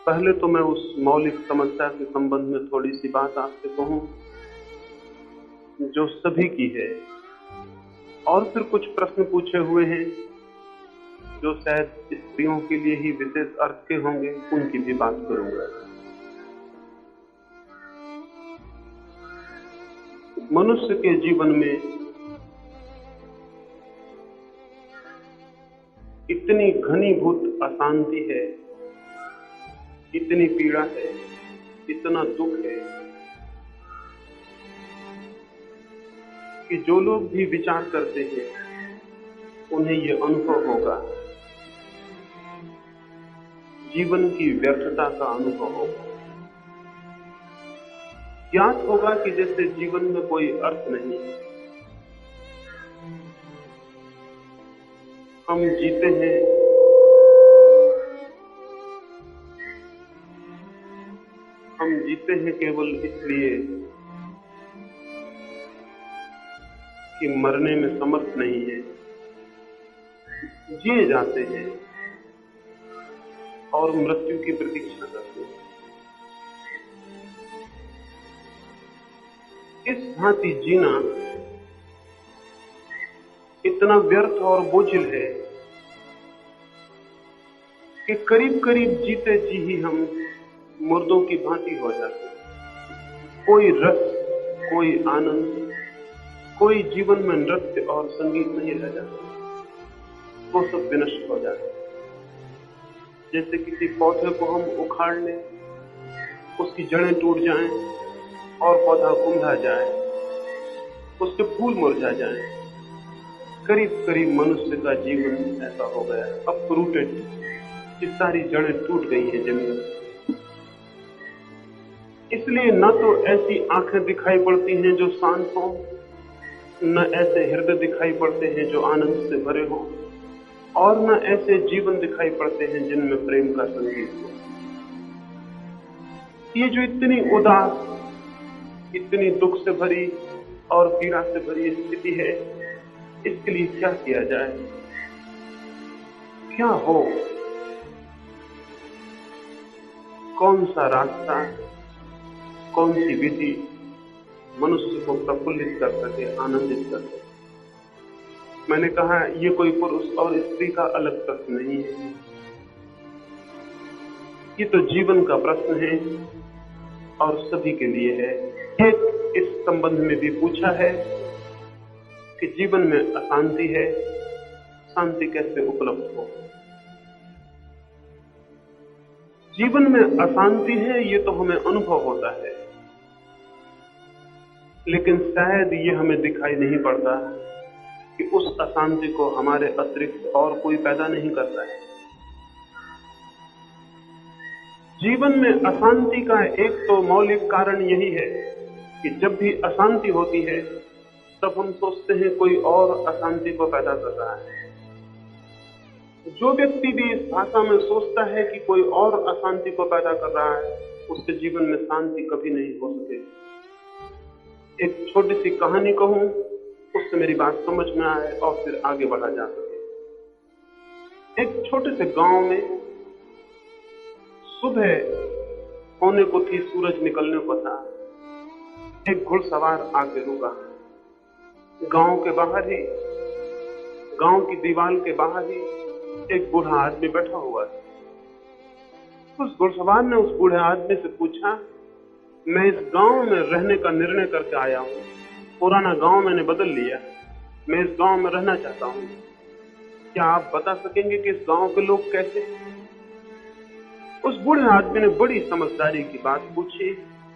पहले तो मैं उस मौलिक समस्या के संबंध में थोड़ी सी बात आपसे कहूं जो सभी की है, और फिर कुछ प्रश्न पूछे हुए हैं जो शायद स्त्रियों के लिए ही विशेष अर्थ के होंगे, उनकी भी बात करूंगा। मनुष्य के जीवन में इतनी घनीभूत अशांति है, इतनी पीड़ा है, इतना दुख है कि जो लोग भी विचार करते हैं उन्हें ये अनुभव होगा, जीवन की व्यर्थता का अनुभव होगा। ज्ञात होगा कि जैसे जीवन में कोई अर्थ नहीं। हम जीते हैं केवल इसलिए कि मरने में समर्थ नहीं है। जिए जाते हैं और मृत्यु की प्रतीक्षा करते हैं। इस भांति जीना इतना व्यर्थ और बोझिल है कि करीब करीब जीते जी ही हम मुर्दों की भांति हो जाते हैं। कोई रस, कोई आनंद, कोई जीवन में नृत्य और संगीत नहीं रह जाता, वो सब विनष्ट हो जाता है। जैसे किसी पौधे को हम उखाड़ लें, उसकी जड़ें टूट जाएं और पौधा कुंधा जाए, उसके फूल मुरझा जाएं। करीब करीब मनुष्य का जीवन ऐसा हो गया, अपरूटेड, कि सारी जड़ें टूट गई हैं जमीन। इसलिए न तो ऐसी आंखें दिखाई पड़ती हैं जो शांत हों, न ऐसे हृदय दिखाई पड़ते हैं जो आनंद से भरे हों, और न ऐसे जीवन दिखाई पड़ते हैं जिनमें प्रेम का संगीत हो। ये जो इतनी उदास, इतनी दुख से भरी और पीड़ा से भरी स्थिति है, इसके लिए क्या किया जाए, क्या हो, कौन सा रास्ता, कौन सी विधि मनुष्य को प्रफुल्लित कर सके, आनंदित कर सके। मैंने कहा ये कोई पुरुष और स्त्री का अलग प्रश्न नहीं है, ये तो जीवन का प्रश्न है और सभी के लिए है। एक इस संबंध में भी पूछा है कि जीवन में अशांति है, शांति कैसे उपलब्ध हो। जीवन में अशांति है ये तो हमें अनुभव होता है, लेकिन शायद ये हमें दिखाई नहीं पड़ता कि उस अशांति को हमारे अतिरिक्त और कोई पैदा नहीं करता है। जीवन में अशांति का एक तो मौलिक कारण यही है कि जब भी अशांति होती है तब हम सोचते हैं कोई और अशांति को पैदा कर रहा है। जो व्यक्ति भी इस भाषा में सोचता है कि कोई और अशांति को पैदा कर रहा है, उसके जीवन में शांति कभी नहीं हो सकेगी। एक छोटी सी कहानी कहूं, उससे मेरी बात समझ में आए और फिर आगे बढ़ा जा सके। एक छोटे से गांव में सुबह होने को थी, सूरज निकलने को था। एक घुड़सवार आके रुका। गांव के बाहर ही, गांव की दीवार के बाहर ही एक बूढ़ा आदमी बैठा हुआ था। उस घुड़सवार ने उस बूढ़े आदमी से पूछा, मैं इस गांव में रहने का निर्णय करके आया हूं, पुराना गांव मैंने बदल लिया, मैं इस गांव में रहना चाहता हूं, क्या आप बता सकेंगे कि इस गांव के लोग कैसे हैं? उस बूढ़े आदमी ने बड़ी समझदारी की बात पूछी।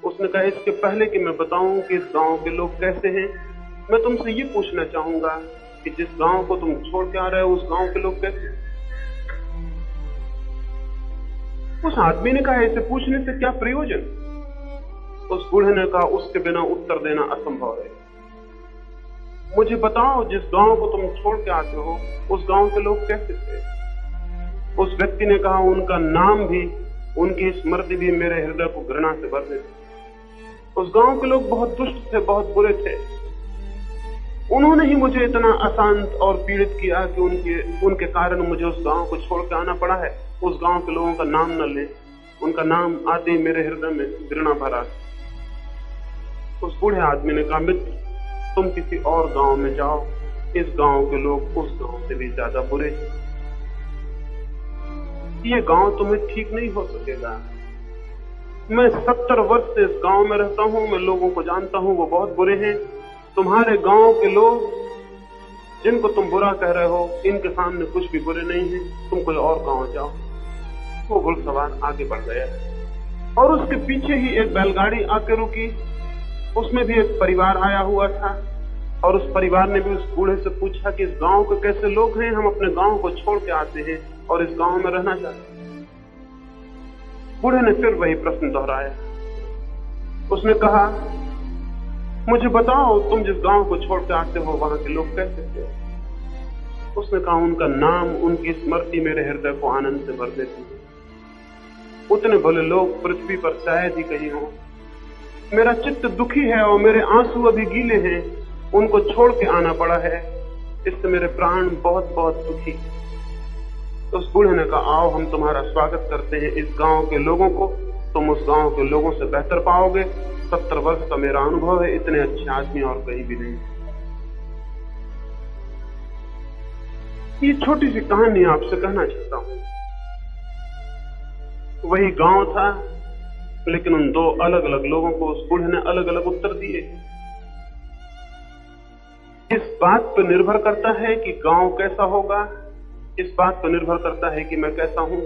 उसने कहा, इसके पहले कि मैं बताऊं कि इस गांव के लोग कैसे हैं, मैं तुमसे ये पूछना चाहूंगा कि जिस गांव को तुम छोड़ के आ रहे हो, उस गांव के लोग कैसे हैं? उस आदमी ने कहा, ऐसे पूछने से क्या प्रयोजन? उस बूढ़े ने कहा, उसके बिना उत्तर देना असंभव है। मुझे बताओ, जिस गांव को तुम छोड़ के आते हो, उस गांव के लोग कैसे थे? उस व्यक्ति ने कहा, उनका नाम भी, उनकी स्मृति भी मेरे हृदय को घृणा से भर देती। उस गांव के लोग बहुत दुष्ट थे, बहुत बुरे थे। उन्होंने ही मुझे इतना अशांत और पीड़ित किया कि उनके कारण मुझे उस गांव को छोड़ के आना पड़ा है। उस गांव के लोगों का नाम न ले, उनका नाम आते ही मेरे हृदय में घृणा भरा। उस बूढ़े आदमी ने कहा, मित्र, तुम किसी और गांव में जाओ, इस गांव के लोग उस गांव से भी ज्यादा बुरे हैं। ये गांव तुम्हें ठीक नहीं हो सकेगा। मैं 70 वर्ष से इस गांव में रहता हूं, मैं लोगों को जानता हूं, वो बहुत बुरे हैं। तुम्हारे गांव के लोग जिनको तुम बुरा कह रहे हो, इनके सामने कुछ भी बुरे नहीं है, तुम कोई और गांव जाओ। वो घुड़सवार आगे बढ़ गया और उसके पीछे ही एक बैलगाड़ी आके रुकी। उसमें भी एक परिवार आया हुआ था और उस परिवार ने भी उस बूढ़े से पूछा कि इस गांव के कैसे लोग हैं, हम अपने गांव को छोड़ के आते हैं और इस गांव में रहना चाहते हैं। बूढ़े ने फिर वही प्रश्न दोहराया। उसने कहा, मुझे बताओ, तुम जिस गांव को छोड़ के आते हो वहां के लोग कैसे थे? उसने कहा, उनका नाम, उनकी स्मृति मेरे हृदय को आनंद से भर देती है। उतने भले लोग पृथ्वी पर शायद ही कहीं हो। मेरा चित्त दुखी है और मेरे आंसू अभी गीले हैं, उनको छोड़ के आना पड़ा है, इससे मेरे प्राण बहुत बहुत दुखी। तो उस बूढ़े ने कहा, आओ, हम तुम्हारा स्वागत करते हैं इस गांव के लोगों को, तुम उस गांव के लोगों से बेहतर पाओगे। 70 वर्ष का मेरा अनुभव है, इतने अच्छे आदमी और कहीं भी नहीं। ये छोटी सी कहानी आपसे कहना चाहता हूं। वही गांव था, लेकिन उन दो अलग अलग लोगों को उस बूढ़े ने अलग अलग उत्तर दिए। इस बात पर निर्भर करता है कि गांव कैसा होगा, इस बात पर निर्भर करता है कि मैं कैसा हूं।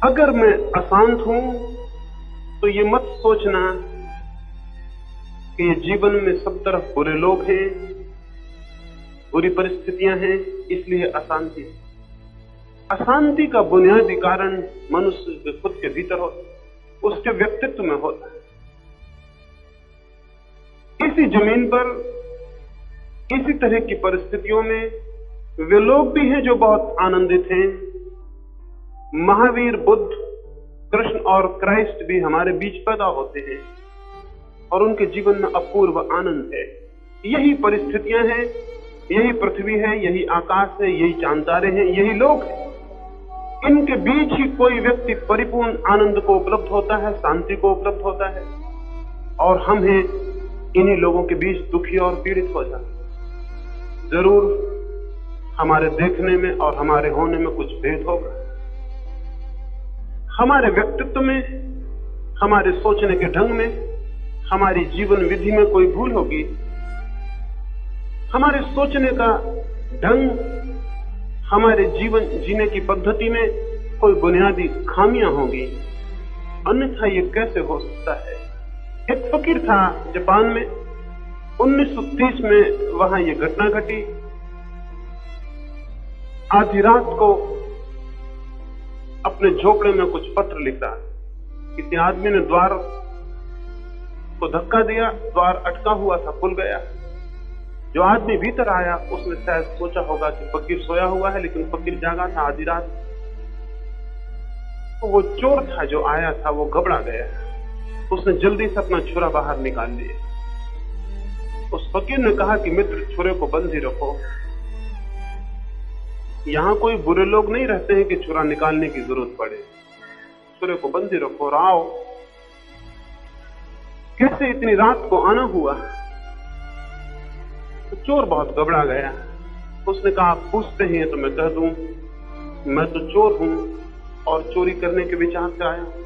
अगर मैं अशांत हूं तो ये मत सोचना कि ये जीवन में सब तरफ बुरे लोग हैं, बुरी परिस्थितियां हैं, इसलिए अशांति है। अशांति का बुनियादी कारण मनुष्य के खुद के भीतर होता है, उसके व्यक्तित्व में होता है। इसी जमीन पर, इसी तरह की परिस्थितियों में वे लोग भी हैं जो बहुत आनंदित हैं। महावीर, बुद्ध, कृष्ण और क्राइस्ट भी हमारे बीच पैदा होते हैं और उनके जीवन में अपूर्व आनंद है। यही परिस्थितियां हैं, यही पृथ्वी है, यही आकाश है, यही चांद तारे हैं, यही लोग हैं। इनके बीच ही कोई व्यक्ति परिपूर्ण आनंद को उपलब्ध होता है, शांति को उपलब्ध होता है, और हम हैं इन्हीं लोगों के बीच दुखी और पीड़ित हो जाते हैं। जरूर हमारे देखने में और हमारे होने में कुछ भेद होगा, हमारे व्यक्तित्व में, हमारे सोचने के ढंग में, हमारी जीवन विधि में कोई भूल होगी। हमारे सोचने का ढंग, हमारे जीवन जीने की पद्धति में कोई बुनियादी खामियां होंगी, अन्यथा ये कैसे हो सकता है? एक फकीर था जापान में, 1930 में वहां ये घटना घटी। आधी रात को अपने झोपड़े में कुछ पत्र लिखा। किसी आदमी ने द्वार को धक्का दिया, द्वार अटका हुआ था, खुल गया। जो आदमी भीतर आया उसने शायद सोचा होगा कि फकीर सोया हुआ है, लेकिन फकीर जागा था आधी रात। तो वो चोर था जो आया था, वो घबरा गया। उसने जल्दी से अपना छुरा बाहर निकाल लिया। उस फकीर ने कहा कि मित्र, छुरे को बंद ही रखो, यहां कोई बुरे लोग नहीं रहते हैं कि छुरा निकालने की जरूरत पड़े। छुरे को बंद ही रखो और आओ। कैसे इतनी रात को आना हुआ? तो चोर बहुत घबरा गया। उसने कहा, आप पूछते ही हैं तो मैं कह दूं, मैं तो चोर हूं और चोरी करने के विचार से आया हूं।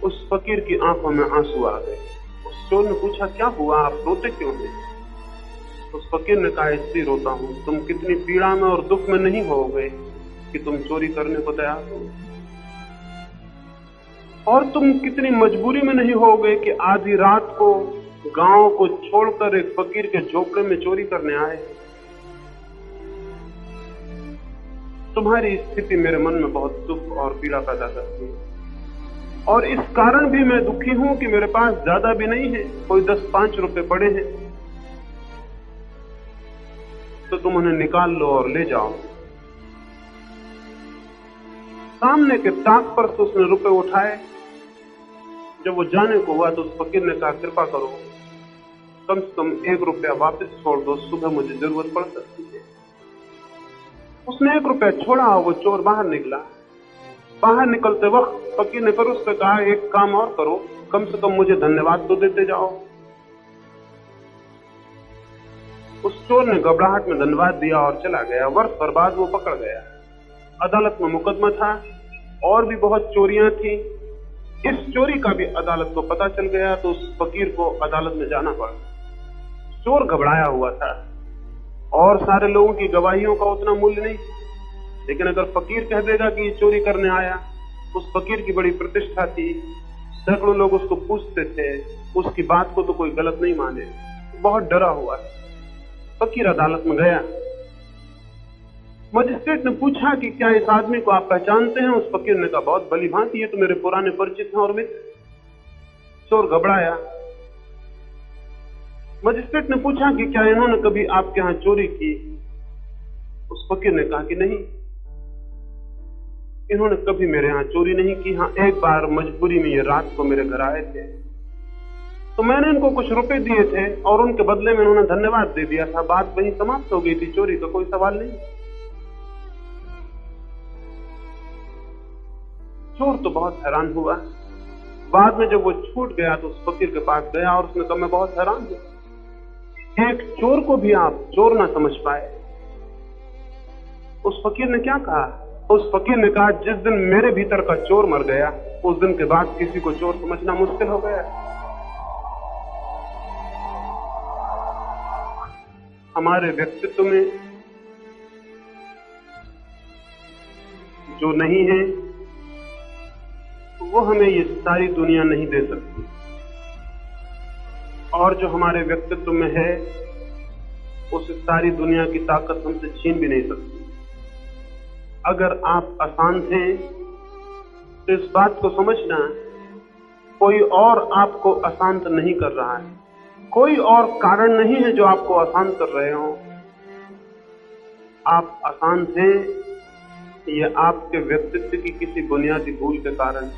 उस फकीर की आंखों में आंसू आ गए। उस चोर ने पूछा, क्या हुआ, आप रोते क्यों हैं? उस फकीर ने कहा, इसलिए रोता हूं, तुम कितनी पीड़ा में और दुख में नहीं हो गए कि तुम चोरी करने को तैयार हो, और तुम कितनी मजबूरी में नहीं हो गए कि आधी रात को गांव को छोड़कर एक फकीर के झोपड़े में चोरी करने आए। तुम्हारी स्थिति मेरे मन में बहुत दुख और पीड़ा पैदा करती है, और इस कारण भी मैं दुखी हूं कि मेरे पास ज्यादा भी नहीं है, कोई 10-5 रुपए पड़े हैं, तो तुम उन्हें निकाल लो और ले जाओ। सामने के ताक पर से उसने रुपए उठाए। जब वो जाने को हुआ तो उस फकीर ने कहा, कृपा करो, कम से कम 1 रुपया वापस छोड़ दो, सुबह मुझे जरूरत पड़ सकती है। उसने 1 रुपया छोड़ा और वो चोर बाहर निकला। बाहर निकलते वक्त फकीर ने फिर उससे कहा, एक काम और करो, कम से कम मुझे धन्यवाद तो देते जाओ। उस चोर ने घबराहट में धन्यवाद दिया और चला गया। वर्ष भर बाद वो पकड़ गया। अदालत में मुकदमा था और भी बहुत चोरियां थी। इस चोरी का भी अदालत को पता चल गया तो उस फकीर को अदालत में जाना पड़ा। चोर घबराया हुआ था और सारे लोगों की गवाहियों का उतना मूल्य नहीं, लेकिन अगर फकीर कह देगा कि ये चोरी करने आया, उस फकीर की बड़ी प्रतिष्ठा थी, सैकड़ों लोग उसको पूछते थे, उसकी बात को तो कोई गलत नहीं माने। बहुत डरा हुआ फकीर अदालत में गया। मजिस्ट्रेट ने पूछा कि क्या इस आदमी को आप पहचानते हैं? उस फकीर ने कहा, बहुत भली भांति, ये तो मेरे पुराने परिचित हैं और मित्र। चोर घबराया। मजिस्ट्रेट ने पूछा कि क्या इन्होंने कभी आपके यहां चोरी की? उस फकीर ने कहा कि नहीं, इन्होंने कभी मेरे यहां चोरी नहीं की। हाँ, एक बार मजबूरी में ये रात को मेरे घर आए थे तो मैंने इनको कुछ रुपए दिए थे और उनके बदले में इन्होंने धन्यवाद दे दिया था। बात वहीं समाप्त हो गई थी, चोरी का कोई सवाल नहीं। चोर तो बहुत हैरान हुआ। बाद में जब वो छूट गया तो उस फकीर के पास गया और उसने कहा, मैं बहुत हैरान हूं, एक चोर को भी आप चोर ना समझ पाए। उस फकीर ने क्या कहा? उस फकीर ने कहा, जिस दिन मेरे भीतर का चोर मर गया, उस दिन के बाद किसी को चोर समझना मुश्किल हो गया। हमारे व्यक्तित्व में जो नहीं है वो हमें ये सारी दुनिया नहीं दे सकती, और जो हमारे व्यक्तित्व में है उस सारी दुनिया की ताकत हमसे छीन भी नहीं सकती। अगर आप अशांत हैं तो इस बात को समझना, कोई और आपको अशांत नहीं कर रहा है, कोई और कारण नहीं है जो आपको अशांत कर रहे हो। आप अशांत हैं ये आपके व्यक्तित्व की किसी बुनियादी भूल के कारण।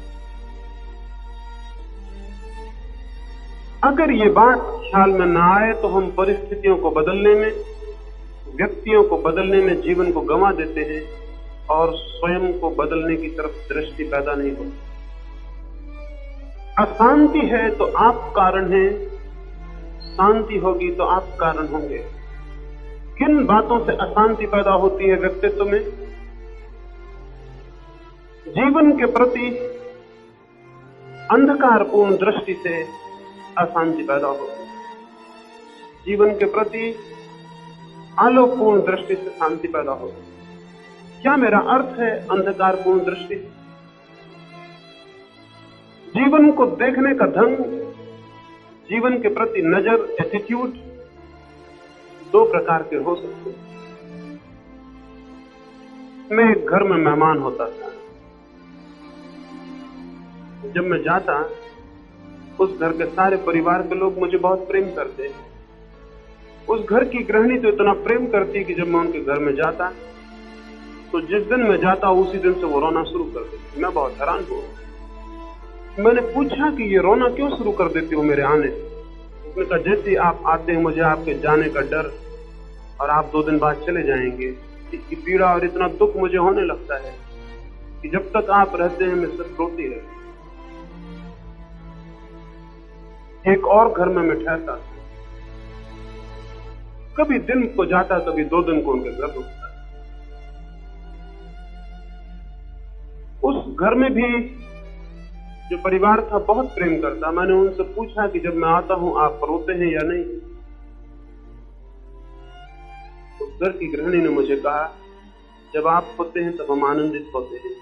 अगर ये बात ख्याल में ना आए तो हम परिस्थितियों को बदलने में, व्यक्तियों को बदलने में जीवन को गंवा देते हैं और स्वयं को बदलने की तरफ दृष्टि पैदा नहीं होती। अशांति है तो आप कारण हैं, शांति होगी तो आप कारण होंगे। किन बातों से अशांति पैदा होती है व्यक्तित्व में? जीवन के प्रति अंधकारपूर्ण दृष्टि से अशांति पैदा होती है, जीवन के प्रति आलोकपूर्ण दृष्टि से शांति पैदा होती है। क्या मेरा अर्थ है अंधकारपूर्ण दृष्टि? जीवन को देखने का ढंग, जीवन के प्रति नजर, एटीट्यूड 2 प्रकार के हो सकते हैं। मैं एक घर में मेहमान होता था। जब मैं जाता, उस घर के सारे परिवार के लोग मुझे बहुत प्रेम करते। उस घर की गृहिणी तो इतना प्रेम करती कि जब मैं उनके घर में जाता तो जिस दिन मैं जाता उसी दिन से वो रोना शुरू कर देती। मैं बहुत हैरान हुआ। मैंने पूछा कि ये रोना क्यों शुरू कर देती हो मेरे आने से? उसने कहा, जैसे आप आते हैं मुझे आपके जाने का डर और आप 2 दिन बाद चले जाएंगे, इसकी पीड़ा और इतना दुख मुझे होने लगता है कि जब तक आप रहते हैं मैं सिर्फ रोती रहती। एक और घर में मैं ठहरता था, कभी दिन को जाता, कभी 2 दिन को उनके घर रुकता। उस घर में भी जो परिवार था बहुत प्रेम करता। मैंने उनसे पूछा कि जब मैं आता हूं आप रोते हैं या नहीं? उस घर की गृहिणी ने मुझे कहा, जब आप होते हैं तब हम आनंदित होते हैं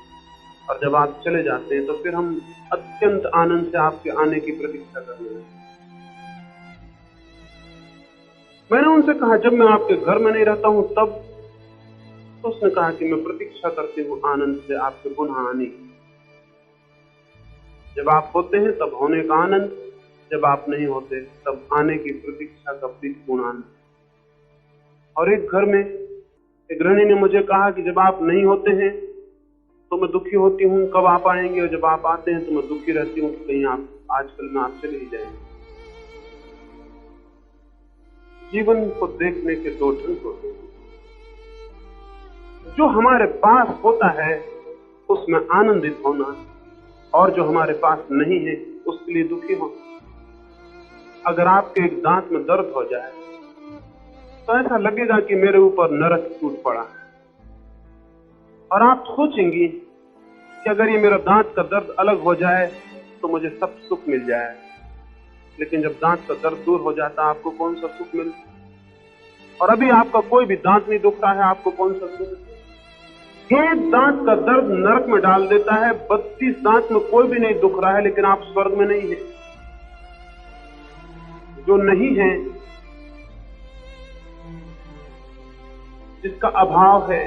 और जब आप चले जाते हैं तो फिर हम अत्यंत आनंद से आपके आने की प्रतीक्षा करते हैं। मैंने उनसे कहा, जब मैं आपके घर में नहीं रहता हूं तब? तो उसने कहा कि मैं प्रतीक्षा करती हूं आनंद से आपके पुनः आने की। जब आप होते हैं तब होने का आनंद, जब आप नहीं होते तब आने की प्रतीक्षा का प्रीतिपूर्ण आनंद। और एक घर में एक गृहिणी ने मुझे कहा कि जब आप नहीं होते हैं तो मैं दुखी होती हूँ, कब आप आएंगे, और जब आप आते हैं तो मैं दुखी रहती हूँ कि कहीं आप आजकल में आप चले ही जाएंगे। जीवन को देखने के 2 ढंग होते हैं। जो हमारे पास होता है उसमें आनंदित होना, और जो हमारे पास नहीं है उसके लिए दुखी होना। अगर आपके एक दांत में दर्द हो जाए तो ऐसा लगेगा कि मेरे ऊपर नरक टूट पड़ा है, और आप सोचेंगी कि अगर ये मेरा दांत का दर्द अलग हो जाए तो मुझे सब सुख मिल जाए। लेकिन जब दांत का दर्द दूर हो जाता है, आपको कौन सा सुख मिलता? और अभी आपका कोई भी दांत नहीं दुख रहा है, आपको कौन सा सुख? एक दांत का दर्द नरक में डाल देता है, 32 दांत में कोई भी नहीं दुख रहा है, लेकिन आप स्वर्ग में नहीं है। जो नहीं है, जिसका अभाव है,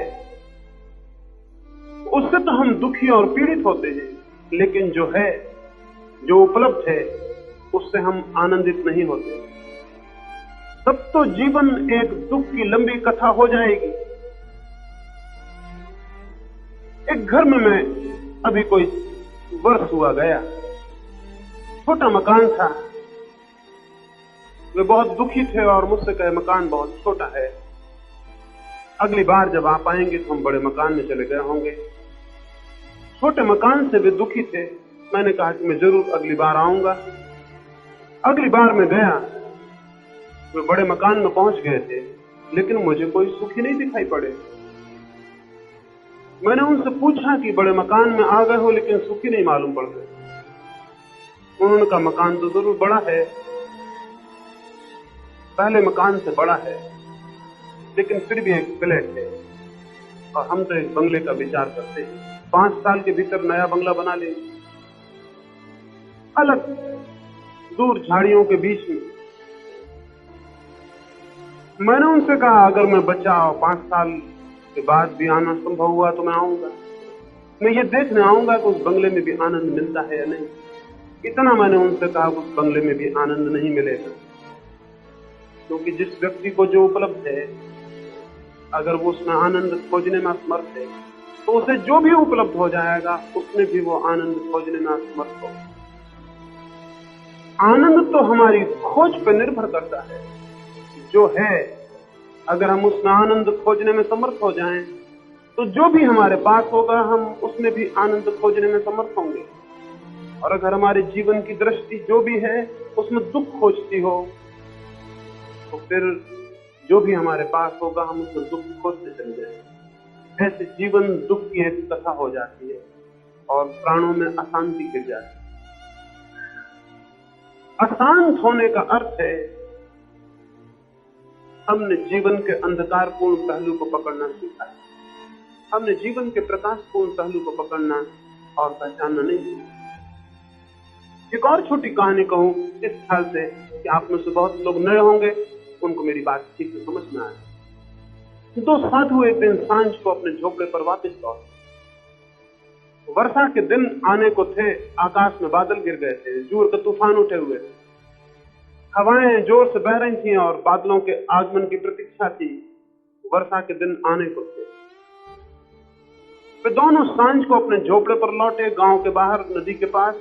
उससे तो हम दुखी और पीड़ित होते हैं, लेकिन जो है, जो उपलब्ध है, उससे हम आनंदित नहीं होते। तब तो जीवन एक दुख की लंबी कथा हो जाएगी। एक घर में मैं अभी कोई वर्ष हुआ गया, छोटा मकान था। वे बहुत दुखी थे और मुझसे कहे मकान बहुत छोटा है, अगली बार जब आप आएंगे तो हम बड़े मकान में चले गए होंगे। छोटे मकान से वे दुखी थे। मैंने कहा कि मैं जरूर अगली बार आऊंगा। अगली बार मैं गया, वे बड़े मकान में पहुंच गए थे, लेकिन मुझे कोई सुखी नहीं दिखाई पड़े। मैंने उनसे पूछा कि बड़े मकान में आ गए हो लेकिन सुखी नहीं मालूम पड़ गए। उन्होंने कहा मकान तो जरूर बड़ा है, पहले मकान से बड़ा है, लेकिन फिर भी एक फ्लैट है, और हम तो एक बंगले का विचार करते हैं। 5 साल के भीतर नया बंगला बना लेंगे, अलग दूर झाड़ियों के बीच में। मैंने उनसे कहा अगर मैं बचा और 5 साल के बाद भी आना संभव हुआ तो मैं आऊंगा। मैं ये देखने आऊंगा कि उस बंगले में भी आनंद मिलता है या नहीं। इतना मैंने उनसे कहा कि उस बंगले में भी आनंद नहीं मिलेगा, क्योंकि जिस व्यक्ति को जो उपलब्ध है, अगर वो उसमें आनंद खोजने में असमर्थ है, तो उसे जो भी उपलब्ध हो जाएगा उसमें भी वो आनंद खोजने में असमर्थ होगा। आनंद तो हमारी खोज पर निर्भर करता है। जो है, अगर हम उसमें आनंद खोजने में समर्थ हो जाएं, तो जो भी हमारे पास होगा हम उसमें भी आनंद खोजने में समर्थ होंगे। और अगर हमारे जीवन की दृष्टि जो भी है उसमें दुख खोजती हो, तो फिर जो भी हमारे पास होगा हम उसमें दुख खोजते चले जाएंगे। ऐसे जीवन दुख की एक कथा हो जाती है और प्राणों में अशांति गिर जाती है। अशांत होने का अर्थ है हमने जीवन के अंधकारपूर्ण पहलू को पकड़ना सीखा है। हमने जीवन के प्रकाशपूर्ण पहलू को पकड़ना और पहचानना नहीं सीखा। एक और छोटी कहानी कहूं इस ख्याल से कि आप में से बहुत लोग नए होंगे, उनको मेरी बात ठीक से समझ में आए। 2 साधु एक दिन सांझ को अपने झोपड़े पर वापस लौटे। वर्षा के दिन आने को थे, आकाश में बादल गिर गए थे, जोर के तूफान उठे हुए थे, हवाएं जोर से बह रही थीं और बादलों के आगमन की प्रतीक्षा थी। वर्षा के दिन आने को थे। वे दोनों सांझ को अपने झोपड़े पर लौटे, गांव के बाहर नदी के पास।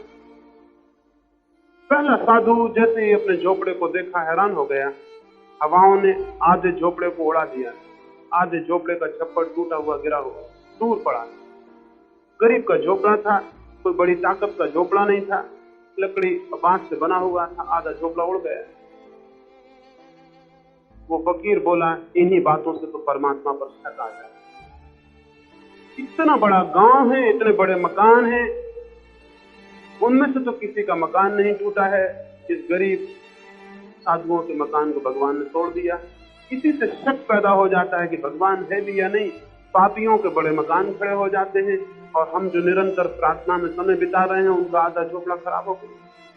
पहला साधु जैसे ही अपने झोपड़े को देखा हैरान हो गया। हवाओं ने आधे झोपड़े को उड़ा दिया, आधे झोपड़े का छप्पर टूटा हुआ गिरा हुआ दूर पड़ा। गरीब का झोपड़ा था, कोई बड़ी ताकत का झोपड़ा नहीं था, लकड़ी बांस से बना हुआ था, आधा झोपड़ा उड़ गया। वो फकीर बोला इन्हीं बातों से तो परमात्मा पर शक आ जाए। इतना बड़ा गांव है, इतने बड़े मकान हैं, उनमें से तो किसी का मकान नहीं टूटा है। इस गरीब साधुओं के मकान को भगवान ने तोड़ दिया। किसी से शक पैदा हो जाता है कि भगवान है भी या नहीं। पापियों के बड़े मकान खड़े हो जाते हैं, और हम जो निरंतर प्रार्थना में समय बिता रहे हैं उनका आधा झोपड़ा खराब हो गया।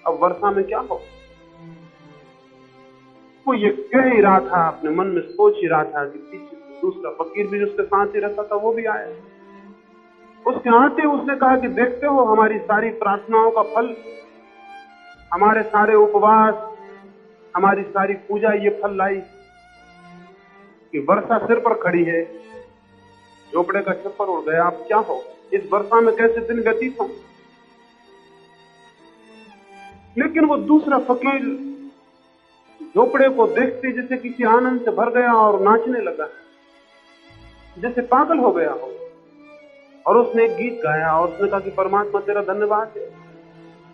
अब वर्षा में क्या हो? वो ये कह ही रहा था, अपने मन में सोच ही रहा था कि पीछे दूसरा फकीर भी उसके साथ ही रहता था, वो भी आया। उसके आते उसने कहा कि देखते हो हमारी सारी प्रार्थनाओं का फल, हमारे सारे उपवास, हमारी सारी पूजा ये फल लाई कि वर्षा सिर पर खड़ी है, झोपड़े का छप्पर उड़ गया। अब क्या हो? इस वर्षा में कैसे दिन व्यतीत हो? लेकिन वो दूसरा फकीर झोपड़े को देखते जैसे किसी आनंद से भर गया और नाचने लगा। जैसे पागल हो गया हो। और उसने एक गीत गाया और उसने कहा कि परमात्मा तेरा धन्यवाद है,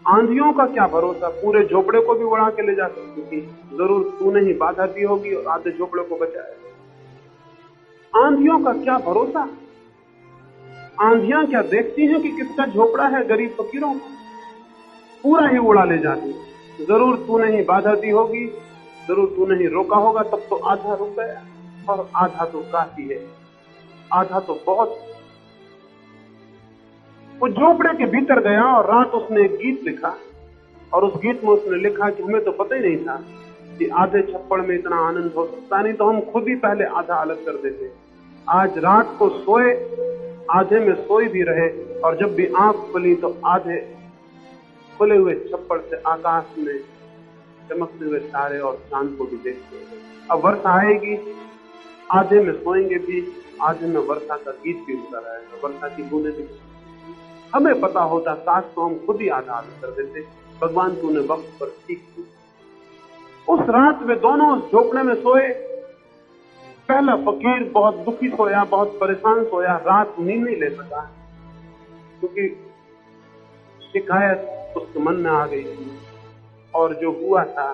आंधियों का क्या भरोसा, पूरे झोपड़े को भी उड़ा के ले जा सकती थी, जरूर तूने ही बाधा दी होगी और आधे झोपड़े को बचाया। आंधियों का क्या भरोसा, आंधियां क्या देखती हैं कि किसका झोपड़ा है, गरीब फकीरों का, पूरा ही उड़ा ले जाती। जरूर तूने ही बाधा दी होगी, जरूर तूने ही रोका होगा, तब तो आधा रुक गया। और आधा तो काफी है, आधा तो बहुत। वो झोपड़े के भीतर गया और रात उसने एक गीत लिखा और उस गीत में उसने लिखा कि हमें तो पता ही नहीं था कि आधे छप्पड़ में इतना आनंद हो सकता, नहीं तो हम खुद ही पहले आधा अलग कर देते। आज रात को सोए, आधे में सोई भी रहे, और जब भी आंख खुली तो आधे खुले हुए छप्पड़ से आकाश में चमकते हुए तारे और चांद को भी देखते। अब वर्षा आएगी, आधे में सोएंगे भी, आधे में वर्षा का गीत भी होता रहेगा, वर्षा की बूंदें भी। हमें पता होता काश तो हम खुद ही आधा आधा कर देते। भगवान तूने वक्त पर ठीक की। उस रात में दोनों उस झोपड़े में सोए। पहला फकीर बहुत दुखी सोया, बहुत परेशान सोया, रात नींद नहीं ले सका क्योंकि शिकायत उसके मन में आ गई थी और जो हुआ था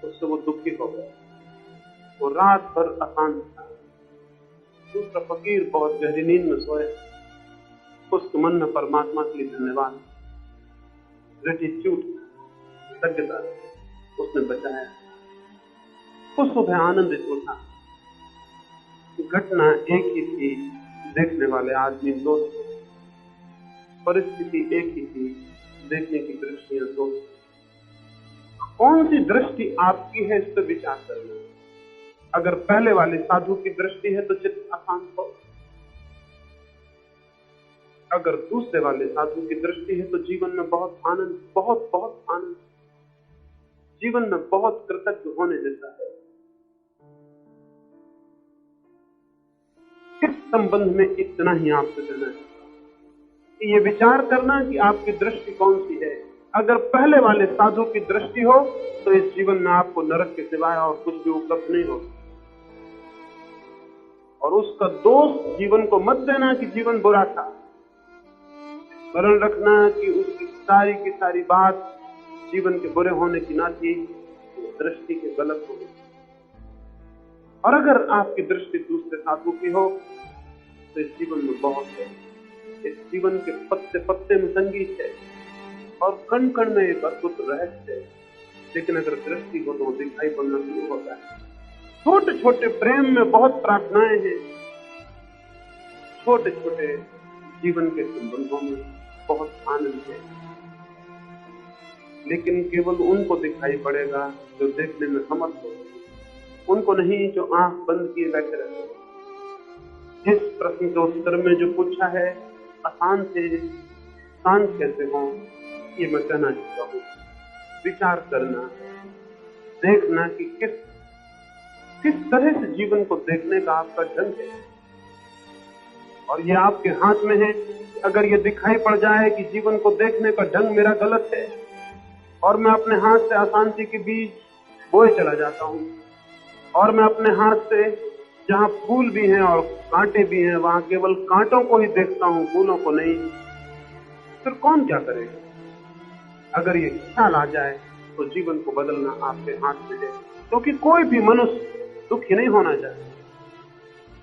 उससे वो दुखी हो गया। वो रात भर अशांत था। दूसरा फकीर बहुत गहरी नींद में सोया, उसके मन में परमात्मा के लिए धन्यवाद, ग्रेटिट्यूड, कृतज्ञता उसने बचाया। उस सुबह आनंदित उठा। घटना एक ही थी, देखने वाले आदमी दो, परिस्थिति एक ही थी, देखने की दृष्टियां दो। कौन सी दृष्टि आपकी है इस पर विचार करना। अगर पहले वाले साधु की दृष्टि है तो चित्त अशांत हो, अगर दूसरे वाले साधु की दृष्टि है तो जीवन में बहुत आनंद, बहुत बहुत आनंद, जीवन में बहुत कृतज्ञ होने जैसा है। इस संबंध में इतना ही आपसे कहना है कि ये विचार करना कि आपकी दृष्टि कौन सी है। अगर पहले वाले साधु की दृष्टि हो तो इस जीवन में आपको नरक के सिवाय और कुछ भी उपलब्ध नहीं होगा। और उसका दोष जीवन को मत देना कि जीवन बुरा था। स्मरण रखना कि उसकी सारी की सारी बात जीवन के बुरे होने की ना थी, दृष्टि के गलत हो गई। और अगर आपकी दृष्टि दूसरे साधु की हो तो इस जीवन में बहुत है। इस जीवन के पत्ते पत्ते में संगीत है और कण कण में एक अद्भुत रहस्य है। लेकिन अगर दृष्टि हो तो दिखाई पड़ना शुरू होता है। छोटे छोटे प्रेम में बहुत प्रार्थनाएं हैं, छोटे छोटे जीवन के संबंधों में बहुत आनंद है, लेकिन केवल उनको दिखाई पड़ेगा जो देखने में समर्थ हो, उनको नहीं जो आंख बंद किए बैठे रहते। इस प्रश्न के उत्तर में जो पूछा है, अशांत से शांत कैसे हो, ये मैं कहना चाहता हूँ। विचार करना, देखना कि किस तरह से जीवन को देखने का आपका ढंग है, और ये आपके हाथ में है। अगर ये दिखाई पड़ जाए कि जीवन को देखने का ढंग मेरा गलत है और मैं अपने हाथ से अशांति के बीज बोए चला जाता हूँ, और मैं अपने हाथ से जहाँ फूल भी हैं और कांटे भी हैं वहां केवल कांटों को ही देखता हूँ, फूलों को नहीं, फिर कौन क्या करेगा। अगर ये ख्याल आ जाए तो जीवन को बदलना आपके हाथ में है, क्योंकि कोई भी मनुष्य दुखी नहीं होना चाहिए।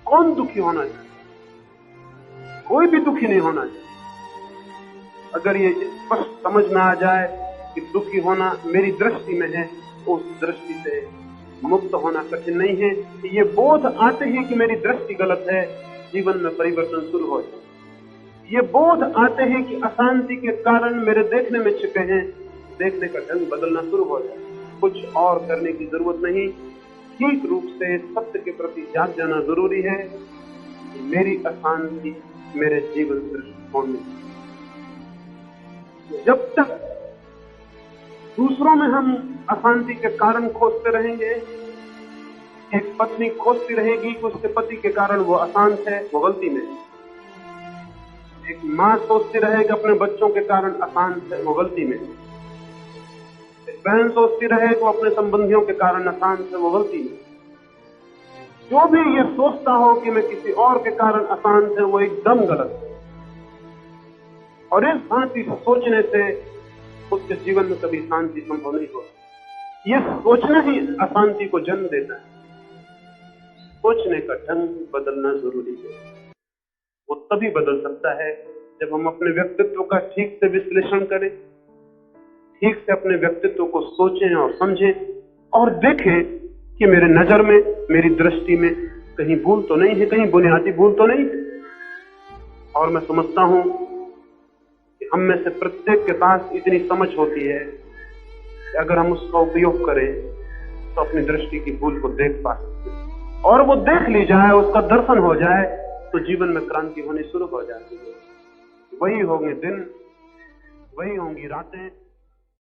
कौन दुखी होना चाहिए? कोई भी दुखी नहीं होना चाहिए। अगर ये स्पष्ट समझ में आ जाए कि दुखी होना मेरी दृष्टि में है, उस दृष्टि से मुक्त होना कठिन नहीं है। ये बोध आते ही कि मेरी दृष्टि गलत है, जीवन में परिवर्तन शुरू हो जाए। ये बोध आते हैं कि अशांति के कारण मेरे देखने में छिपे हैं, देखने का ढंग बदलना शुरू हो जाए। कुछ और करने की जरूरत नहीं, ठीक रूप से सत्य के प्रति जाग जाना जरूरी है। मेरी अशांति मेरे जीवन दृष्टिकोण में, जब तक दूसरों में हम अशांति के कारण खोजते रहेंगे, एक पत्नी खोजती रहेगी कि उसके पति के कारण वो अशांत है, वो गलती में। एक माँ सोचती रहेगी अपने बच्चों के कारण अशांत है, वो गलती में। एक बहन सोचती रहे कि वो अपने संबंधियों के कारण अशांत है, वो गलती में। जो भी ये सोचता हो कि मैं किसी और के कारण अशांत है, वो एकदम गलत है। और इस भांति सोचने से उसके जीवन में कभी शांति संभव नहीं होती। ये सोचना ही अशांति को जन्म देता है। सोचने का ढंग बदलना जरूरी है। वो तभी बदल सकता है जब हम अपने व्यक्तित्व का ठीक से विश्लेषण करें, ठीक से अपने व्यक्तित्व को सोचें और समझें और देखें कि मेरे नजर में, मेरी दृष्टि में कहीं भूल तो नहीं है, कहीं बुनियादी भूल तो नहीं है। और मैं समझता हूं कि हम में से प्रत्येक के पास इतनी समझ होती है कि अगर हम उसका उपयोग करें तो अपनी दृष्टि की भूल को देख पा सकते हैं। और वो देख ली जाए, उसका दर्शन हो जाए, तो जीवन में क्रांति होनी शुरू हो जाती है। वही होंगे दिन, वही होंगी रातें